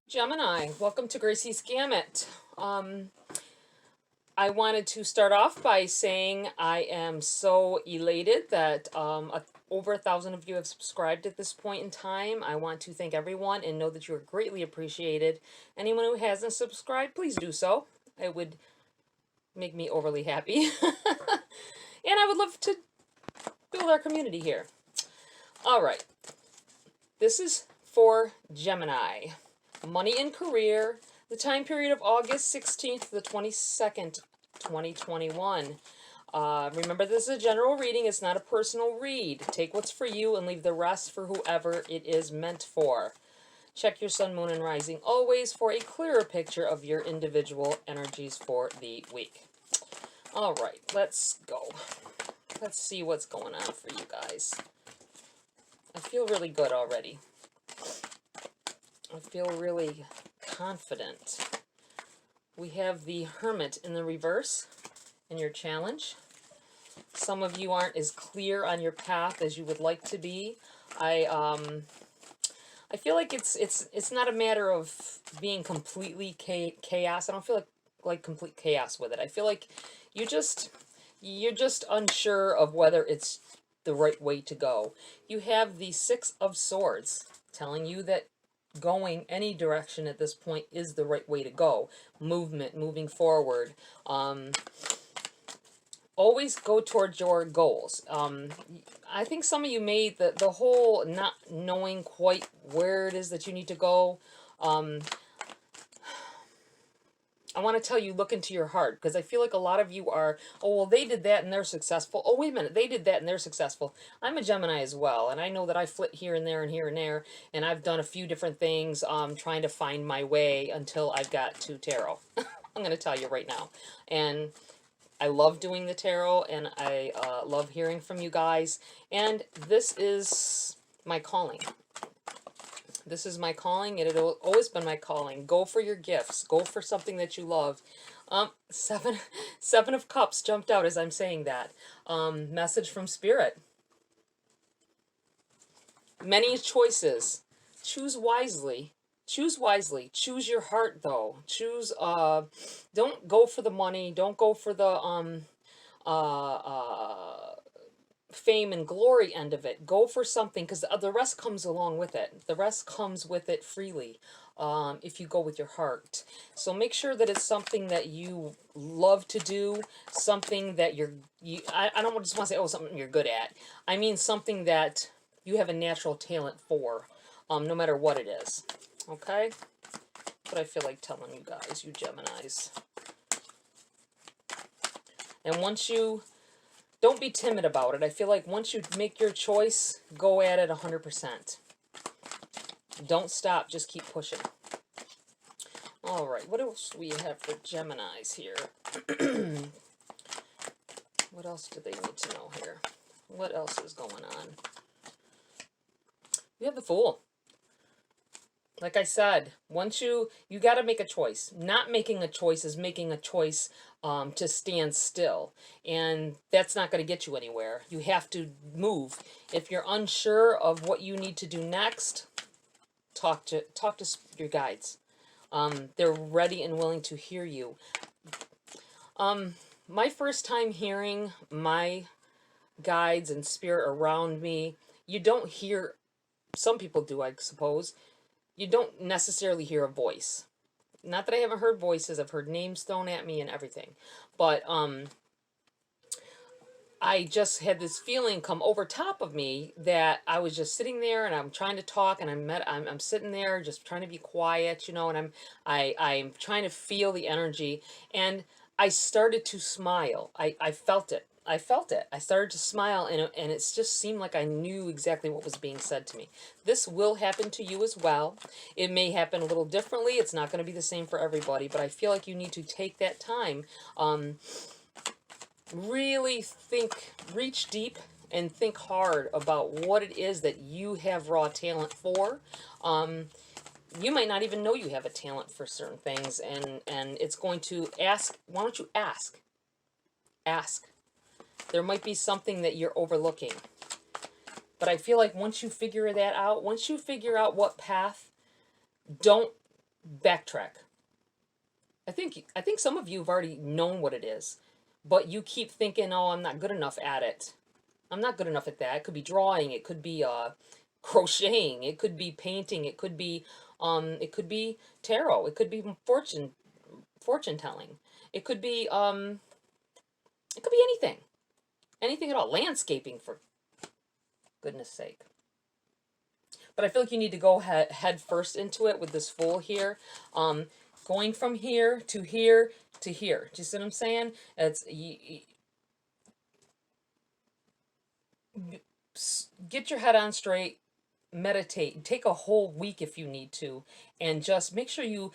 Gemini, welcome to GRAYCI'S Gamut. I wanted to start off by saying I am so elated that over 1,000 of you have subscribed at this point in time. I want to thank everyone and know that you are greatly appreciated. Anyone who hasn't subscribed, please do so. It would make me overly happy. And I would love to build our community here. All right. This is for Gemini. Money and career, the time period of August 16th to the 22nd, 2021. Remember, this is a general reading. It's not a personal read. Take what's for you and leave the rest for whoever it is meant for. Check your sun, moon, and rising always for a clearer picture of your individual energies for the week. All right, let's go. Let's see what's going on for you guys. I feel really good already. I feel really confident. We have the Hermit in the reverse in your challenge. Some of you aren't as clear on your path as you would like to be. I feel like it's not a matter of being completely chaos. I don't feel like complete chaos with it. I feel like you're just unsure of whether it's the right way to go. You have the Six of Swords telling you that going any direction at this point is the right way to go. Movement, moving forward. Always go towards your goals. I think some of you made the whole not knowing quite where it is that you need to go. I want to tell you, look into your heart, because I feel like a lot of you are, oh, well, they did that and they're successful. Oh, wait a minute, they did that and they're successful. I'm a Gemini as well, and I know that I flit here and there and here and there, and I've done a few different things trying to find my way until I've got to tarot. I'm going to tell you right now. And I love doing the tarot, and I love hearing from you guys, and this is my calling. This is my calling, and it'll always been my calling. Go for your gifts. Go for something that you love. Seven of Cups jumped out as I'm saying that. Message from Spirit. Many choices. Choose wisely. Choose wisely. Choose your heart, though. Choose, don't go for the money. Don't go for the, fame and glory end of it. Go for something, because the rest comes along with it. The rest comes with it freely if you go with your heart. So make sure that it's something that you love to do, something that I don't just want to say, oh, something you're good at. I mean something that you have a natural talent for, no matter what it is. Okay? But I feel like telling you guys, you Geminis. And once you don't be timid about it. I feel like once you make your choice, go at it 100%. Don't stop. Just keep pushing. All right. What else do we have for Geminis here? What else do they need to know here? What else is going on? You have the Fool. Like I said, once you got to make a choice. Not making a choice is making a choice to stand still, and that's not going to get you anywhere. You have to move. If you're unsure of what you need to do next, talk to your guides. They're ready and willing to hear you. My first time hearing my guides and spirit around me, you don't hear, some people do, I suppose, you don't necessarily hear a voice. Not that I haven't heard voices. I've heard names thrown at me and everything. But I just had this feeling come over top of me that I was just sitting there and I'm trying to talk, and I'm sitting there just trying to be quiet, you know, and I'm trying to feel the energy, and I started to smile. I felt it. I felt it. I started to smile, and it just seemed like I knew exactly what was being said to me. This will happen to you as well. It may happen a little differently. It's not going to be the same for everybody, but I feel like you need to take that time. Really think, reach deep and think hard about what it is that you have raw talent for. You might not even know you have a talent for certain things, and it's going to ask, why don't you ask? Ask. There might be something that you're overlooking. But I feel like once you figure that out, once you figure out what path, don't backtrack. I think some of you have already known what it is, but you keep thinking, "Oh, I'm not good enough at it. I'm not good enough at that." It could be drawing, it could be crocheting, it could be painting, it could be tarot, it could be fortune telling. It could be anything. Anything at all. Landscaping, for goodness sake. But I feel like you need to go head first into it with this Fool here. Going from here to here to here. Do you see what I'm saying? Get your head on straight, meditate, take a whole week if you need to, and just make sure you,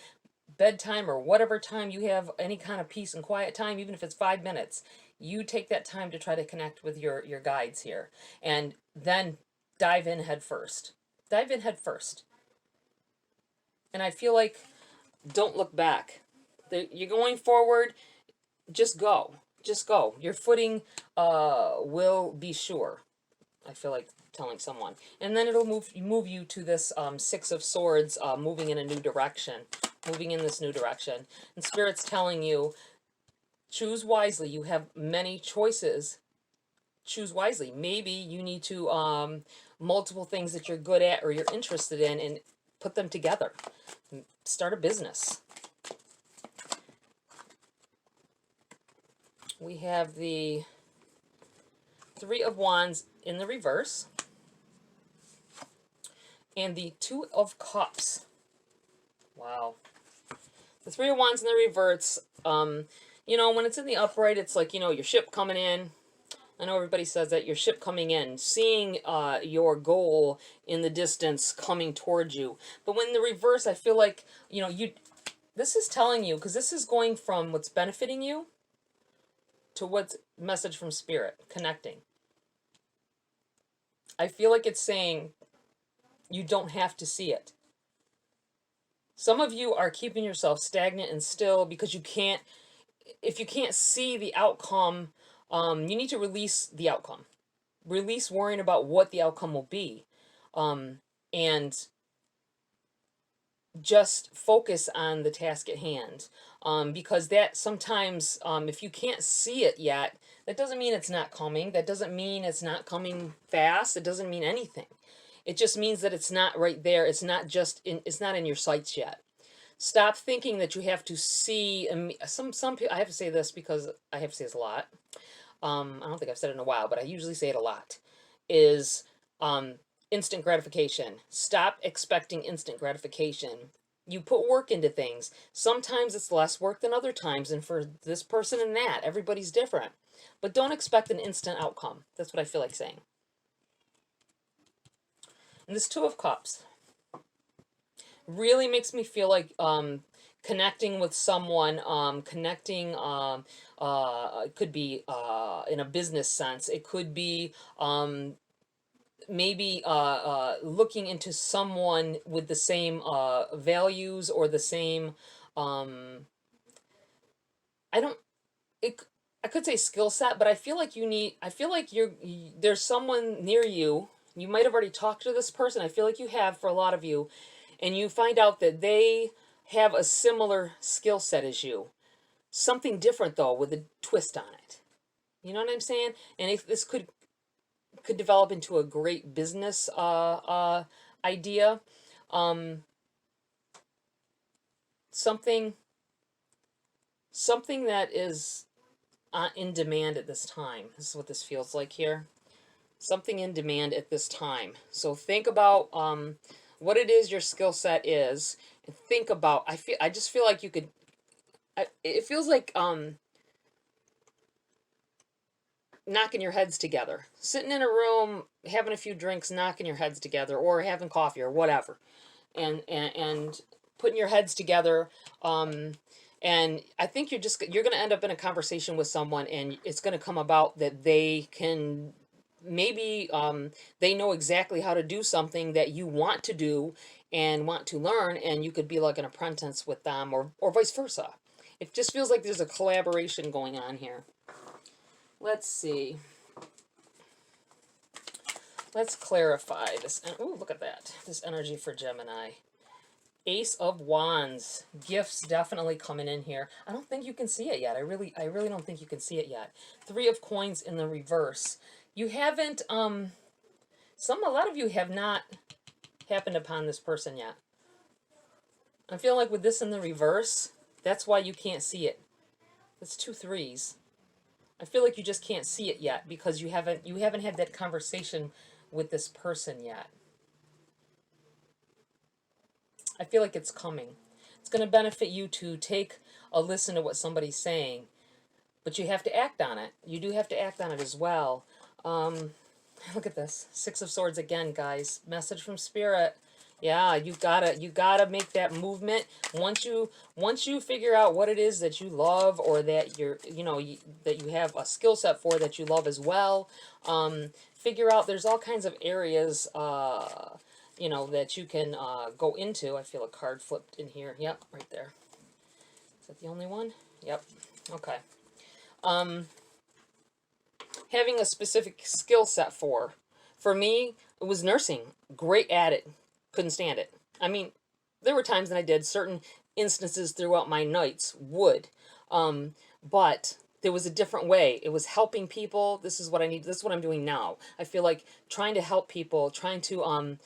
bedtime or whatever time you have any kind of peace and quiet time, even if it's 5 minutes, you take that time to try to connect with your guides here, and then dive in head first. Dive in head first. And I feel like, don't look back. You're going forward. Just go. Just go. Your footing will be sure. I feel like telling someone. And then it'll move you to this Six of Swords, moving in a new direction. Moving in this new direction. And Spirit's telling you, choose wisely. You have many choices. Choose wisely. Maybe you need to multiple things that you're good at or you're interested in and put them together. Start a business. We have the Three of Wands in the reverse and the Two of Cups. Wow. The Three of Wands in the reverse, you know, when it's in the upright, it's like, you know, your ship coming in. I know everybody says that, your ship coming in, seeing your goal in the distance coming towards you. But when the reverse, I feel like, you know, this is telling you, because this is going from what's benefiting you to what's message from Spirit, connecting. I feel like it's saying you don't have to see it. Some of you are keeping yourself stagnant and still because you can't, if you can't see the outcome, you need to release the outcome. Release worrying about what the outcome will be. And just focus on the task at hand. Because that sometimes, if you can't see it yet, that doesn't mean it's not coming. That doesn't mean it's not coming fast. It doesn't mean anything. It just means that it's not right there. It's not it's not in your sights yet. Stop thinking that you have to see. Some people, I have to say this because I have to say this a lot. I don't think I've said it in a while, but I usually say it a lot. Is instant gratification. Stop expecting instant gratification. You put work into things. Sometimes it's less work than other times, and for this person and that, everybody's different. But don't expect an instant outcome. That's what I feel like saying. And this Two of Cups really makes me feel like connecting with someone, it could be in a business sense. It could be maybe looking into someone with the same values or the same, I don't, I could say skill set, but I feel like there's someone near you. You might have already talked to this person. I feel like you have, for a lot of you, and you find out that they have a similar skill set as you. Something different, though, with a twist on it. You know what I'm saying? And if this could develop into a great business idea. Something that is in demand at this time. This is what this feels like here. Something in demand at this time. So think about what it is your skill set is, and think about. I just feel like you could. It feels like knocking your heads together, sitting in a room, having a few drinks, knocking your heads together, or having coffee or whatever, and putting your heads together. And I think you're going to end up in a conversation with someone, and it's going to come about that they can maybe they know exactly how to do something that you want to do and want to learn, and you could be like an apprentice with them, or vice versa. It just feels like there's a collaboration going on here. Let's see. Let's clarify this. Oh, look at that. This energy for Gemini. Ace of Wands. Gifts definitely coming in here. I don't think you can see it yet. I really don't think you can see it yet. Three of Coins in the reverse. You haven't, a lot of you have not happened upon this person yet. I feel like with this in the reverse, that's why you can't see it. It's 2 threes. I feel like you just can't see it yet because you haven't had that conversation with this person yet. I feel like it's coming. It's going to benefit you to take a listen to what somebody's saying, but you have to act on it. You do have to act on it as well. Look at this. 6 of Swords again, guys. Message from Spirit. Yeah, you gotta make that movement. Once you figure out what it is that you love, or that that you have a skill set for that you love as well. Figure out there's all kinds of areas that you can go into. I feel a card flipped in here. Yep, right there. Is that the only one? Yep. Okay. Having a specific skill set for me, it was nursing. Great at it. Couldn't stand it. I mean, there were times that I did certain instances throughout my nights would, but there was a different way. It was helping people. This is what I need. This is what I'm doing now. I feel like trying to help people, trying to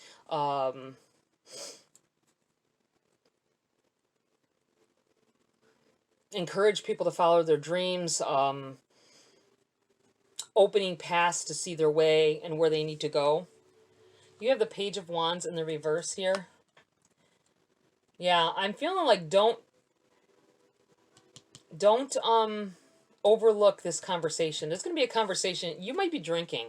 encourage people to follow their dreams, opening paths to see their way and where they need to go. You have the Page of Wands in the reverse here. Yeah, I'm feeling like don't overlook this conversation. There's going to be a conversation. You might be drinking.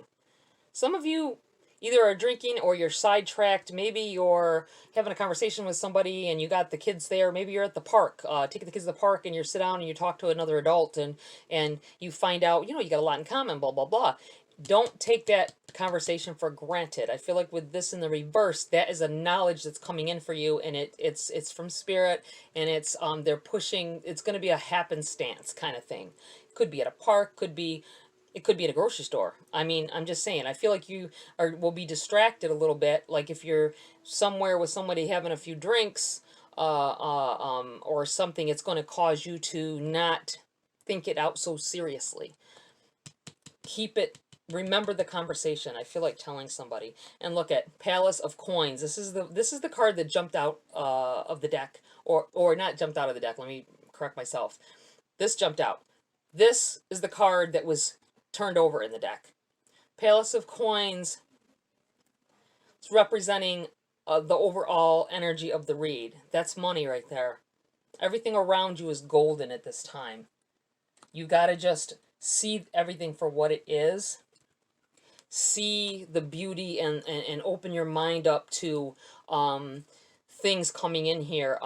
Some of you either are drinking or you're sidetracked. Maybe you're having a conversation with somebody and you got the kids there. Maybe you're at the park, taking the kids to the park, and you sit down and you talk to another adult, and you find out, you got a lot in common, blah, blah, blah. Don't take that conversation for granted. I feel like with this in the reverse, that is a knowledge that's coming in for you, and it's from Spirit, and it's they're pushing. It's going to be a happenstance kind of thing. Could be at a park, it could be at a grocery store. I mean, I'm just saying, I feel like you will be distracted a little bit. Like if you're somewhere with somebody having a few drinks, or something, it's going to cause you to not think it out so seriously. Remember the conversation. I feel like telling somebody. And look at Palace of Coins. This is the card that jumped out of the deck, or not jumped out of the deck. Let me correct myself. This jumped out. This is the card that was turned over in the deck. Palace of Coins. It's representing the overall energy of the read. That's money right there. Everything around you is golden at this time. You got to just see everything for what it is. See the beauty and open your mind up to things coming in here.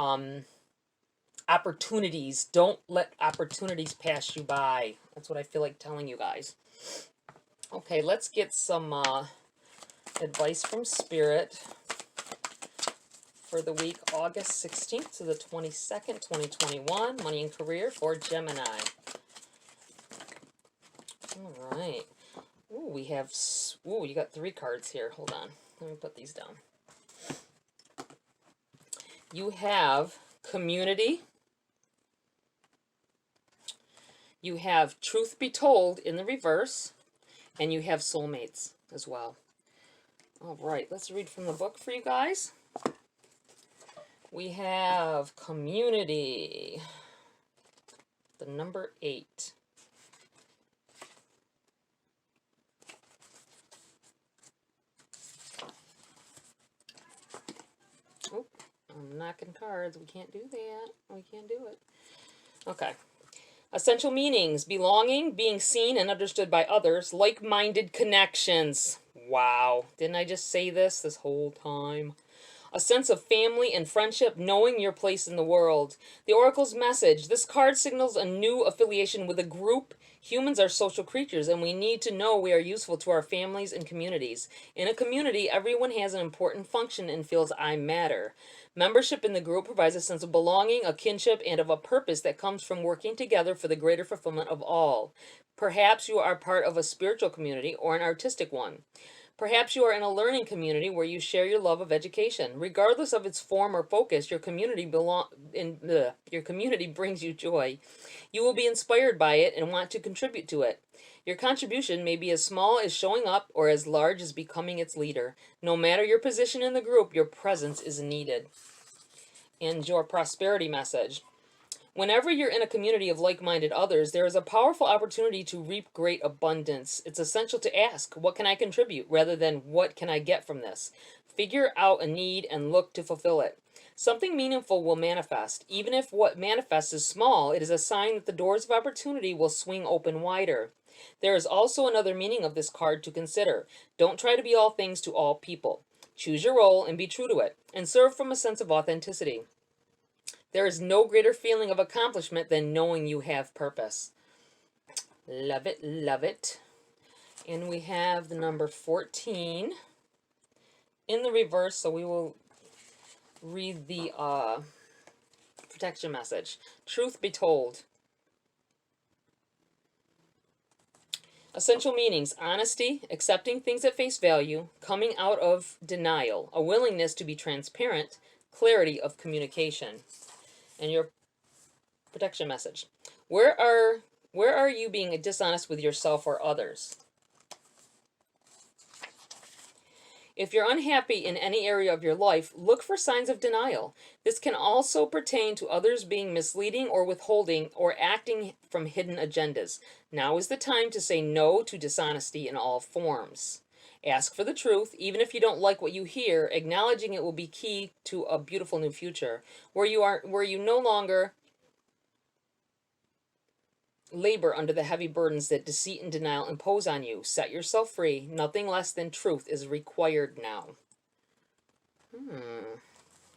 Opportunities. Don't let opportunities pass you by. That's what I feel like telling you guys. Okay, let's get some advice from Spirit for the week August 16th to the 22nd, 2021. Money and career for Gemini. All right. Ooh, you got 3 cards here. Hold on. Let me put these down. You have community. You have truth be told in the reverse. And you have soulmates as well. All right, let's read from the book for you guys. We have community. The number 8. Oh, I'm knocking cards. We can't do that. We can't do it. Okay. Essential meanings: belonging, being seen and understood by others, like-minded connections. Wow. Didn't I just say this whole time? A sense of family and friendship, knowing your place in the world. The Oracle's message: this card signals a new affiliation with a group. Humans are social creatures, and we need to know we are useful to our families and communities. In a community, everyone has an important function and feels I matter. Membership in the group provides a sense of belonging, a kinship, and of a purpose that comes from working together for the greater fulfillment of all. Perhaps you are part of a spiritual community or an artistic one. Perhaps you are in a learning community where you share your love of education. Regardless of its form or focus, your community brings you joy. You will be inspired by it and want to contribute to it. Your contribution may be as small as showing up or as large as becoming its leader. No matter your position in the group, your presence is needed. And your prosperity message. Whenever you're in a community of like-minded others, there is a powerful opportunity to reap great abundance. It's essential to ask, what can I contribute, rather than what can I get from this? Figure out a need and look to fulfill it. Something meaningful will manifest. Even if what manifests is small, it is a sign that the doors of opportunity will swing open wider. There is also another meaning of this card to consider. Don't try to be all things to all people. Choose your role and be true to it, and serve from a sense of authenticity. There is no greater feeling of accomplishment than knowing you have purpose. Love it, love it. And we have the number 14 in the reverse, so we will read the protection message. Truth be told. Essential meanings: honesty, accepting things at face value, coming out of denial, a willingness to be transparent, clarity of communication. And your protection message: where are you being dishonest with yourself or others? If you're unhappy in any area of your life, look for signs of denial. This can also pertain to others being misleading or withholding or acting from hidden agendas. Now is the time to say no to dishonesty in all forms. Ask for the truth, even if you don't like what you hear. Acknowledging it will be key to a beautiful new future, where you no longer labor under the heavy burdens that deceit and denial impose on you. Set yourself free. Nothing less than truth is required now.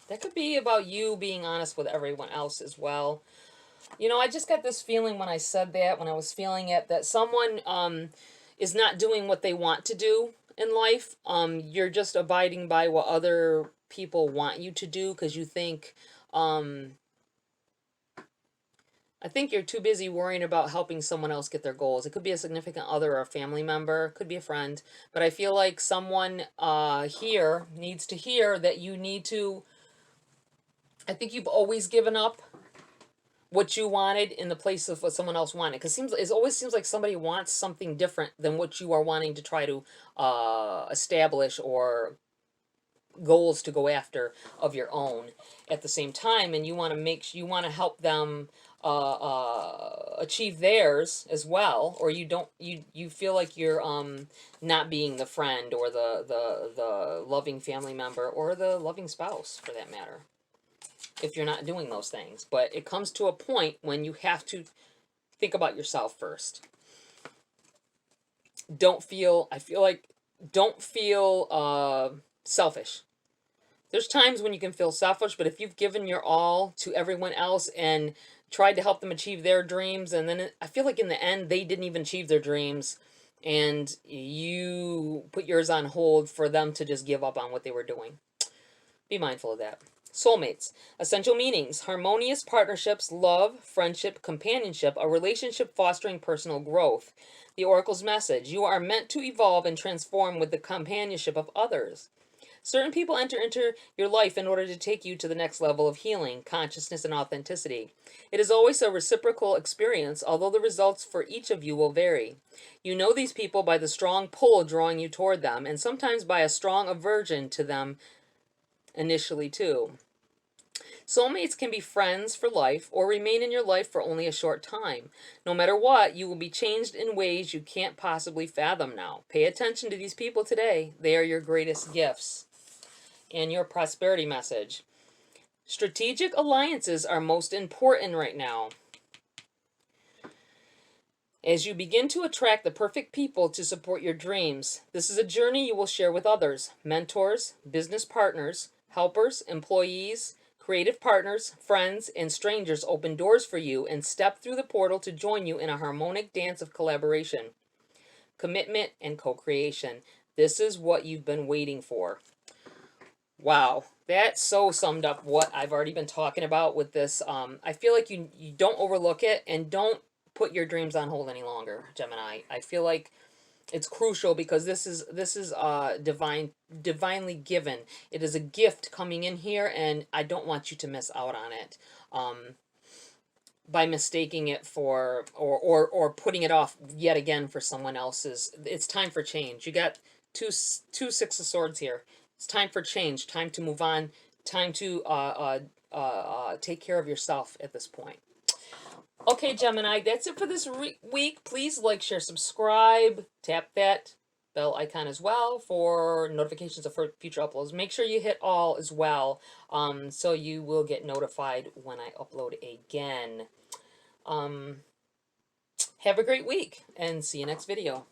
That could be about you being honest with everyone else as well. You know, I just got this feeling when I said that, when I was feeling it, that someone is not doing what they want to do in life. You're just abiding by what other people want you to do because you think... I think you're too busy worrying about helping someone else get their goals. It could be a significant other or a family member. Could be a friend. But I feel like someone here needs to hear that you need to... I think you've always given up what you wanted in the place of what someone else wanted. Because it always seems like somebody wants something different than what you are wanting to try to establish, or goals to go after of your own at the same time. And you want to help them achieve theirs as well, or you feel like you're not being the friend or the loving family member or the loving spouse for that matter, if you're not doing those things. But it comes to a point when you have to think about yourself first. Don't feel selfish. There's times when you can feel selfish, but if you've given your all to everyone else and tried to help them achieve their dreams, and then I feel like in the end they didn't even achieve their dreams, and you put yours on hold for them to just give up on what they were doing. Be mindful of that. Soulmates. Essential meanings: harmonious partnerships, love, friendship, companionship, a relationship fostering personal growth. The Oracle's message: you are meant to evolve and transform with the companionship of others. Certain people enter into your life in order to take you to the next level of healing, consciousness, and authenticity. It is always a reciprocal experience, although the results for each of you will vary. You know these people by the strong pull drawing you toward them, and sometimes by a strong aversion to them initially too. Soulmates can be friends for life or remain in your life for only a short time. No matter what, you will be changed in ways you can't possibly fathom now. Pay attention to these people today. They are your greatest gifts. And your prosperity message: strategic alliances are most important right now. As you begin to attract the perfect people to support your dreams, this is a journey you will share with others: mentors, business partners, helpers, employees, creative partners, friends, and strangers open doors for you and step through the portal to join you in a harmonic dance of collaboration, commitment, and co-creation. This is what you've been waiting for. Wow, that so summed up what I've already been talking about with this. I feel like you don't overlook it, and don't put your dreams on hold any longer, Gemini. I feel like It's crucial because this is divinely given. It is a gift coming in here, and I don't want you to miss out on it. By mistaking it for or putting it off yet again for someone else's. It's time for change. You got two Six of Swords here. It's time for change. Time to move on. Time to take care of yourself at this point. Okay, Gemini, that's it for this week. Please like, share, subscribe. Tap that bell icon as well for notifications of future uploads. Make sure you hit all as well, so you will get notified when I upload again. Have a great week, and see you next video.